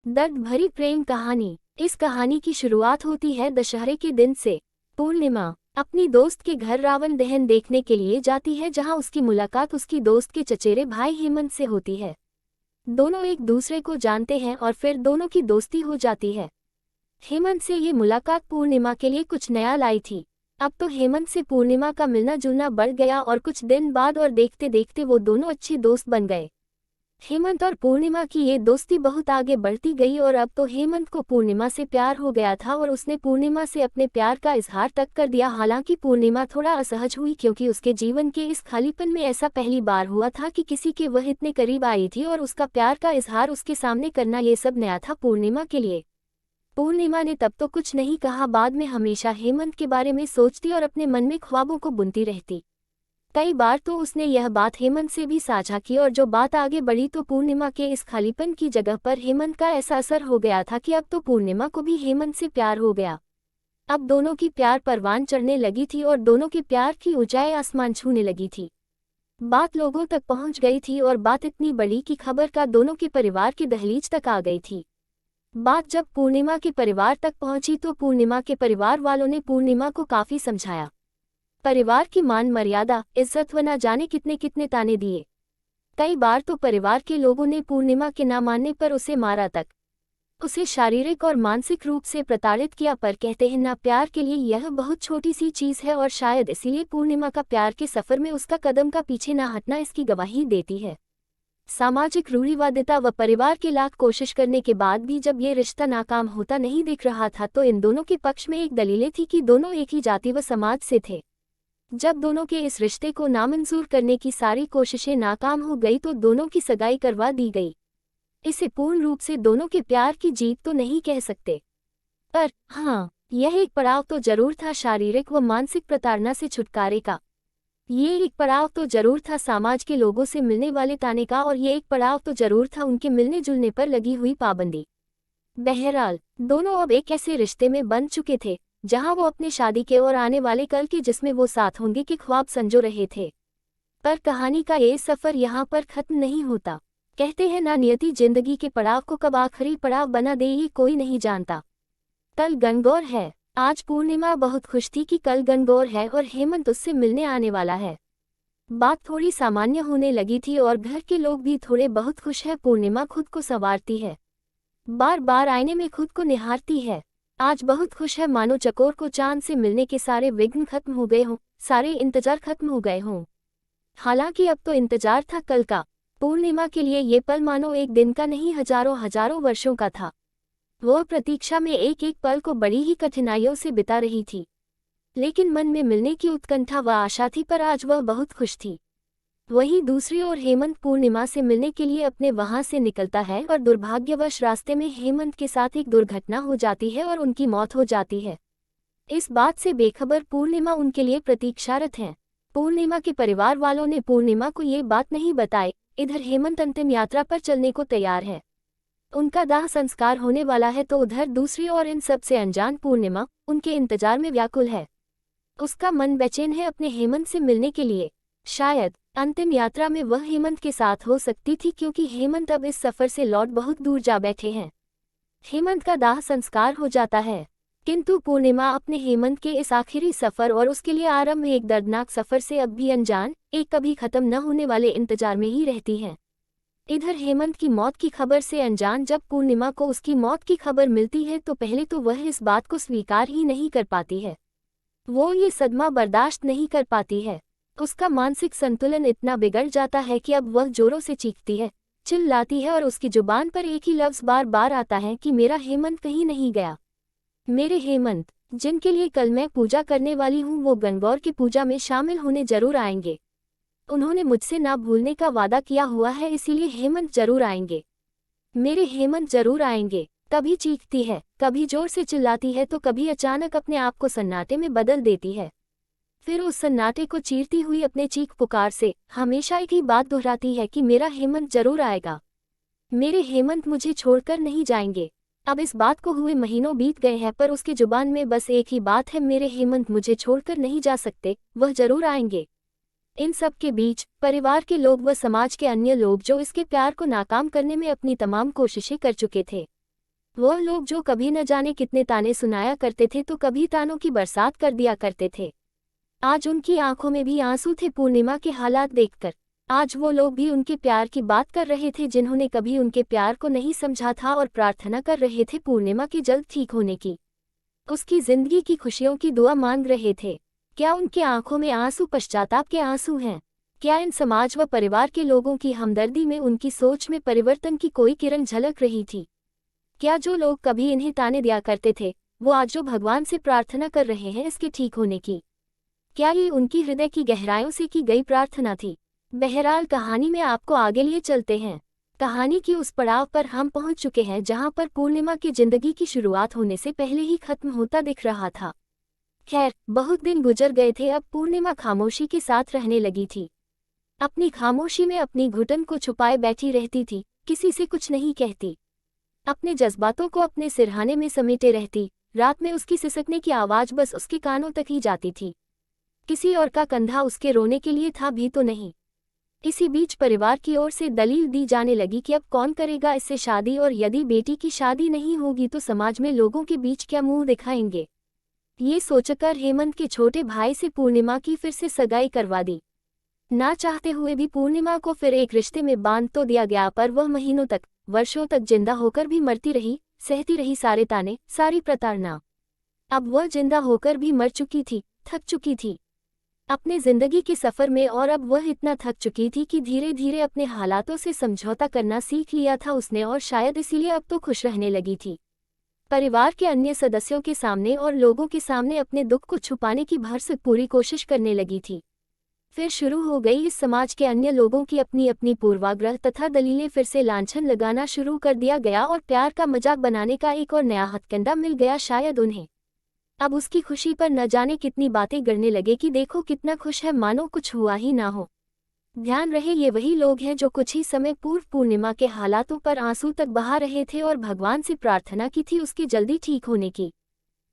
दर्द भरी प्रेम कहानी। इस कहानी की शुरुआत होती है दशहरे के दिन से। पूर्णिमा अपनी दोस्त के घर रावण दहन देखने के लिए जाती है, जहां उसकी मुलाकात उसकी दोस्त के चचेरे भाई हेमंत से होती है। दोनों एक दूसरे को जानते हैं और फिर दोनों की दोस्ती हो जाती है। हेमंत से ये मुलाकात पूर्णिमा के लिए कुछ नया लाई थी। अब तो हेमंत से पूर्णिमा का मिलना जुलना बढ़ गया और कुछ दिन बाद और देखते देखते वो दोनों अच्छे दोस्त बन गए। हेमंत और पूर्णिमा की ये दोस्ती बहुत आगे बढ़ती गई और अब तो हेमंत को पूर्णिमा से प्यार हो गया था और उसने पूर्णिमा से अपने प्यार का इजहार तक कर दिया। हालांकि पूर्णिमा थोड़ा असहज हुई, क्योंकि उसके जीवन के इस खालीपन में ऐसा पहली बार हुआ था कि किसी के वह इतने करीब आई थी और उसका प्यार का इजहार उसके सामने करना, ये सब नया था पूर्णिमा के लिए। पूर्णिमा ने तब तो कुछ नहीं कहा, बाद में हमेशा हेमंत के बारे में सोचती और अपने मन में ख्वाबों को बुनती रहती। कई बार तो उसने यह बात हेमंत से भी साझा की और जो बात आगे बढ़ी तो पूर्णिमा के इस खालीपन की जगह पर हेमंत का ऐसा असर हो गया था कि अब तो पूर्णिमा को भी हेमंत से प्यार हो गया। अब दोनों की प्यार परवान चढ़ने लगी थी और दोनों के प्यार की ऊंचाई आसमान छूने लगी थी। बात लोगों तक पहुंच गई थी और बात इतनी बड़ी कि खबर का दोनों के परिवार की दहलीज तक आ गई थी। बात जब पूर्णिमा के परिवार तक पहुंची तो पूर्णिमा के परिवार वालों ने पूर्णिमा को काफी समझाया। परिवार की मान मर्यादा, इज्जत व न जाने कितने कितने ताने दिए। कई बार तो परिवार के लोगों ने पूर्णिमा के ना मानने पर उसे मारा तक, उसे शारीरिक और मानसिक रूप से प्रताड़ित किया। पर कहते हैं ना, प्यार के लिए यह बहुत छोटी सी चीज है और शायद इसीलिए पूर्णिमा का प्यार के सफर में उसका कदम का पीछे ना हटना इसकी गवाही देती है। सामाजिक रूढ़िवादिता व परिवार के लाख कोशिश करने के बाद भी जब ये रिश्ता नाकाम होता नहीं दिख रहा था तो इन दोनों के पक्ष में एक दलीलें थी कि दोनों एक ही जाति व समाज से थे। जब दोनों के इस रिश्ते को नामंजूर करने की सारी कोशिशें नाकाम हो गई तो दोनों की सगाई करवा दी गई। इसे पूर्ण रूप से दोनों के प्यार की जीत तो नहीं कह सकते, पर हाँ, यह एक पड़ाव तो जरूर था शारीरिक व मानसिक प्रताड़ना से छुटकारे का। ये एक पड़ाव तो जरूर था समाज के लोगों से मिलने वाले ताने का, और ये एक पड़ाव तो जरूर था उनके मिलने जुलने पर लगी हुई पाबंदी। बहरहाल दोनों अब एक ऐसे रिश्ते में बंध चुके थे जहां वो अपने शादी के और आने वाले कल के जिसमें वो साथ होंगे के ख्वाब संजो रहे थे। पर कहानी का ये सफर यहाँ पर खत्म नहीं होता। कहते हैं ना, नियति जिंदगी के पड़ाव को कब आखिरी पड़ाव बना दे ये कोई नहीं जानता। कल गणगौर है। आज पूर्णिमा बहुत खुश थी कि कल गणगौर है और हेमंत उससे मिलने आने वाला है। बात थोड़ी सामान्य होने लगी थी और घर के लोग भी थोड़े बहुत खुश है। पूर्णिमा खुद को संवारती है, बार बार आईने में खुद को निहारती है। आज बहुत खुश है, मानो चकोर को चांद से मिलने के सारे विघ्न खत्म हो गए हों, सारे इंतजार खत्म हो गए हों। हालांकि अब तो इंतजार था कल का। पूर्णिमा के लिए ये पल मानो एक दिन का नहीं, हजारों हजारों वर्षों का था। वह प्रतीक्षा में एक एक पल को बड़ी ही कठिनाइयों से बिता रही थी, लेकिन मन में मिलने की उत्कंठा व आशा थी। पर आज वह बहुत खुश थी। वहीं दूसरी ओर हेमंत पूर्णिमा से मिलने के लिए अपने वहां से निकलता है और दुर्भाग्यवश रास्ते में हेमंत के साथ एक दुर्घटना हो जाती है और उनकी मौत हो जाती है। इस बात से बेखबर पूर्णिमा उनके लिए प्रतीक्षारत हैं। पूर्णिमा के परिवार वालों ने पूर्णिमा को ये बात नहीं बताई। इधर हेमंत अंतिम यात्रा पर चलने को तैयार है, उनका दाह संस्कार होने वाला है, तो उधर दूसरी ओर इन सब से अनजान पूर्णिमा उनके इंतजार में व्याकुल है। उसका मन बेचैन है अपने हेमंत से मिलने के लिए। शायद अंतिम यात्रा में वह हेमंत के साथ हो सकती थी, क्योंकि हेमंत अब इस सफर से लौट बहुत दूर जा बैठे हैं। हेमंत का दाह संस्कार हो जाता है, किंतु पूर्णिमा अपने हेमंत के इस आखिरी सफर और उसके लिए आरंभ एक दर्दनाक सफर से अब भी अनजान, एक कभी खत्म न होने वाले इंतजार में ही रहती है। इधर हेमंत की मौत की खबर से अनजान जब पूर्णिमा को उसकी मौत की खबर मिलती है तो पहले तो वह इस बात को स्वीकार ही नहीं कर पाती है। वो ये सदमा बर्दाश्त नहीं कर पाती है। उसका मानसिक संतुलन इतना बिगड़ जाता है कि अब वह जोरों से चीखती है, चिल्लाती है और उसकी जुबान पर एक ही लफ्ज बार बार आता है कि मेरा हेमंत कहीं नहीं गया। मेरे हेमंत, जिनके लिए कल मैं पूजा करने वाली हूँ, वो गणगौर की पूजा में शामिल होने जरूर आएंगे। उन्होंने मुझसे ना भूलने का वादा किया हुआ है, इसीलिए हेमंत जरूर आएंगे। मेरे हेमंत जरूर आएंगे। कभी चीखती है, कभी जोर से चिल्लाती है, तो कभी अचानक अपने आप को सन्नाटे में बदल देती है। फिर उस सन्नाटे को चीरती हुई अपने चीख पुकार से हमेशा एक ही बात दोहराती है कि मेरा हेमंत जरूर आएगा। मेरे हेमंत मुझे छोड़कर नहीं जाएंगे। अब इस बात को हुए महीनों बीत गए हैं, पर उसकी जुबान में बस एक ही बात है, मेरे हेमंत मुझे छोड़कर नहीं जा सकते, वह जरूर आएंगे। इन सब के बीच परिवार के लोग व समाज के अन्य लोग जो इसके प्यार को नाकाम करने में अपनी तमाम कोशिशें कर चुके थे, वो लोग जो कभी न जाने कितने ताने सुनाया करते थे तो कभी तानों की बरसात कर दिया करते थे, आज उनकी आंखों में भी आंसू थे पूर्णिमा के हालात देखकर। आज वो लोग भी उनके प्यार की बात कर रहे थे जिन्होंने कभी उनके प्यार को नहीं समझा था और प्रार्थना कर रहे थे पूर्णिमा के जल्द ठीक होने की, उसकी जिंदगी की खुशियों की दुआ मांग रहे थे। क्या उनके आंखों में आंसू पश्चाताप के आंसू हैं? क्या इन समाज व परिवार के लोगों की हमदर्दी में उनकी सोच में परिवर्तन की कोई किरण झलक रही थी? क्या जो लोग कभी इन्हें ताने दिया करते थे, वो आज जो भगवान से प्रार्थना कर रहे हैं इसके ठीक होने की, क्या ये उनकी हृदय की गहराइयों से की गई प्रार्थना थी? बहरहाल कहानी में आपको आगे लिए चलते हैं। कहानी की उस पड़ाव पर हम पहुंच चुके हैं जहां पर पूर्णिमा की जिंदगी की शुरुआत होने से पहले ही खत्म होता दिख रहा था। खैर, बहुत दिन गुजर गए थे, अब पूर्णिमा खामोशी के साथ रहने लगी थी। अपनी खामोशी में अपनी घुटन को छुपाए बैठी रहती थी, किसी से कुछ नहीं कहती, अपने जज्बातों को अपने सिरहाने में समेटे रहती। रात में उसकी सिसकने की आवाज बस उसके कानों तक ही जाती थी, किसी और का कंधा उसके रोने के लिए था भी तो नहीं। इसी बीच परिवार की ओर से दलील दी जाने लगी कि अब कौन करेगा इससे शादी, और यदि बेटी की शादी नहीं होगी तो समाज में लोगों के बीच क्या मुंह दिखाएंगे। ये सोचकर हेमंत के छोटे भाई से पूर्णिमा की फिर से सगाई करवा दी। ना चाहते हुए भी पूर्णिमा को फिर एक रिश्ते में बांध तो दिया गया, पर वह महीनों तक, वर्षों तक जिंदा होकर भी मरती रही, सहती रही सारे ताने, सारी प्रताड़ना। अब वह जिंदा होकर भी मर चुकी थी, थक चुकी थी अपने जिंदगी के सफर में, और अब वह इतना थक चुकी थी कि धीरे धीरे अपने हालातों से समझौता करना सीख लिया था उसने, और शायद इसीलिए अब तो खुश रहने लगी थी। परिवार के अन्य सदस्यों के सामने और लोगों के सामने अपने दुख को छुपाने की भरसक पूरी कोशिश करने लगी थी। फिर शुरू हो गई इस समाज के अन्य लोगों की अपनी अपनी पूर्वाग्रह तथा दलीलें, फिर से लांछन लगाना शुरू कर दिया गया और प्यार का मजाक बनाने का एक और नया हथकंडा मिल गया शायद उन्हें। अब उसकी खुशी पर न जाने कितनी बातें गढ़ने लगे कि देखो कितना खुश है, मानो कुछ हुआ ही ना हो। ध्यान रहे, ये वही लोग हैं जो कुछ ही समय पूर्व पूर्णिमा के हालातों पर आंसू तक बहा रहे थे और भगवान से प्रार्थना की थी उसके जल्दी ठीक होने की।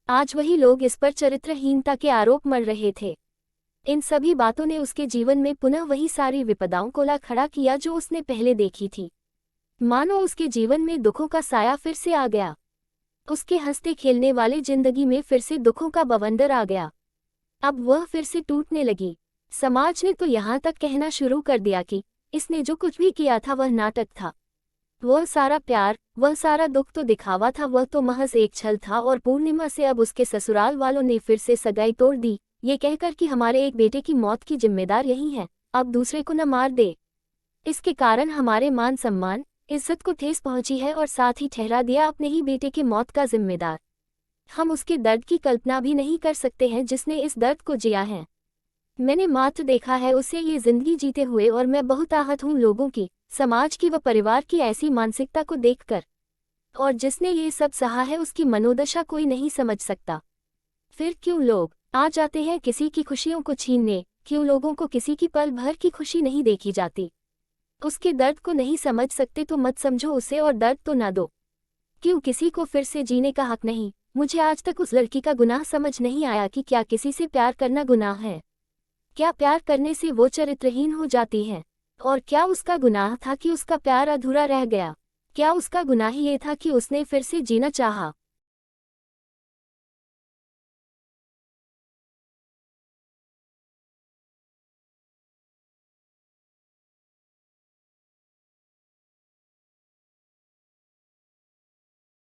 आज वही लोग इस पर चरित्रहीनता के आरोप मढ़ रहे थे। इन सभी बातों ने उसके जीवन में पुनः वही सारी विपदाओं को ला खड़ा किया जो उसने पहले देखी थी। मानो उसके जीवन में दुखों का साया फिर से आ गया, उसके हंसते खेलने वाले जिंदगी में फिर से दुखों का बवंडर आ गया। अब वह फिर से टूटने लगी। समाज ने तो यहाँ तक कहना शुरू कर दिया कि इसने जो कुछ भी किया था वह नाटक था, वह सारा प्यार, वह सारा दुख तो दिखावा था, वह तो महज एक छल था। और पूर्णिमा से अब उसके ससुराल वालों ने फिर से सगाई तोड़ दी, ये कहकर कि हमारे एक बेटे की मौत की जिम्मेदार यही है, अब दूसरे को न मार दे, इसके कारण हमारे मान सम्मान, इज्जत को ठेस पहुंची है, और साथ ही ठहरा दिया अपने ही बेटे की मौत का जिम्मेदार। हम उसके दर्द की कल्पना भी नहीं कर सकते हैं जिसने इस दर्द को जिया है। मैंने मात्र देखा है उसे ये जिंदगी जीते हुए, और मैं बहुत आहत हूँ लोगों की, समाज की व परिवार की ऐसी मानसिकता को देखकर। और जिसने ये सब सहा है उसकी मनोदशा कोई नहीं समझ सकता। फिर क्यों लोग आ जाते हैं किसी की खुशियों को छीनने? क्यों लोगों को किसी की पल भर की खुशी नहीं देखी जाती? उसके दर्द को नहीं समझ सकते तो मत समझो उसे और दर्द तो ना दो। क्यों किसी को फिर से जीने का हक नहीं? मुझे आज तक उस लड़की का गुनाह समझ नहीं आया कि क्या किसी से प्यार करना गुनाह है? क्या प्यार करने से वो चरित्रहीन हो जाती है? और क्या उसका गुनाह था कि उसका प्यार अधूरा रह गया? क्या उसका गुनाह ये था कि उसने फिर से जीना चाहा?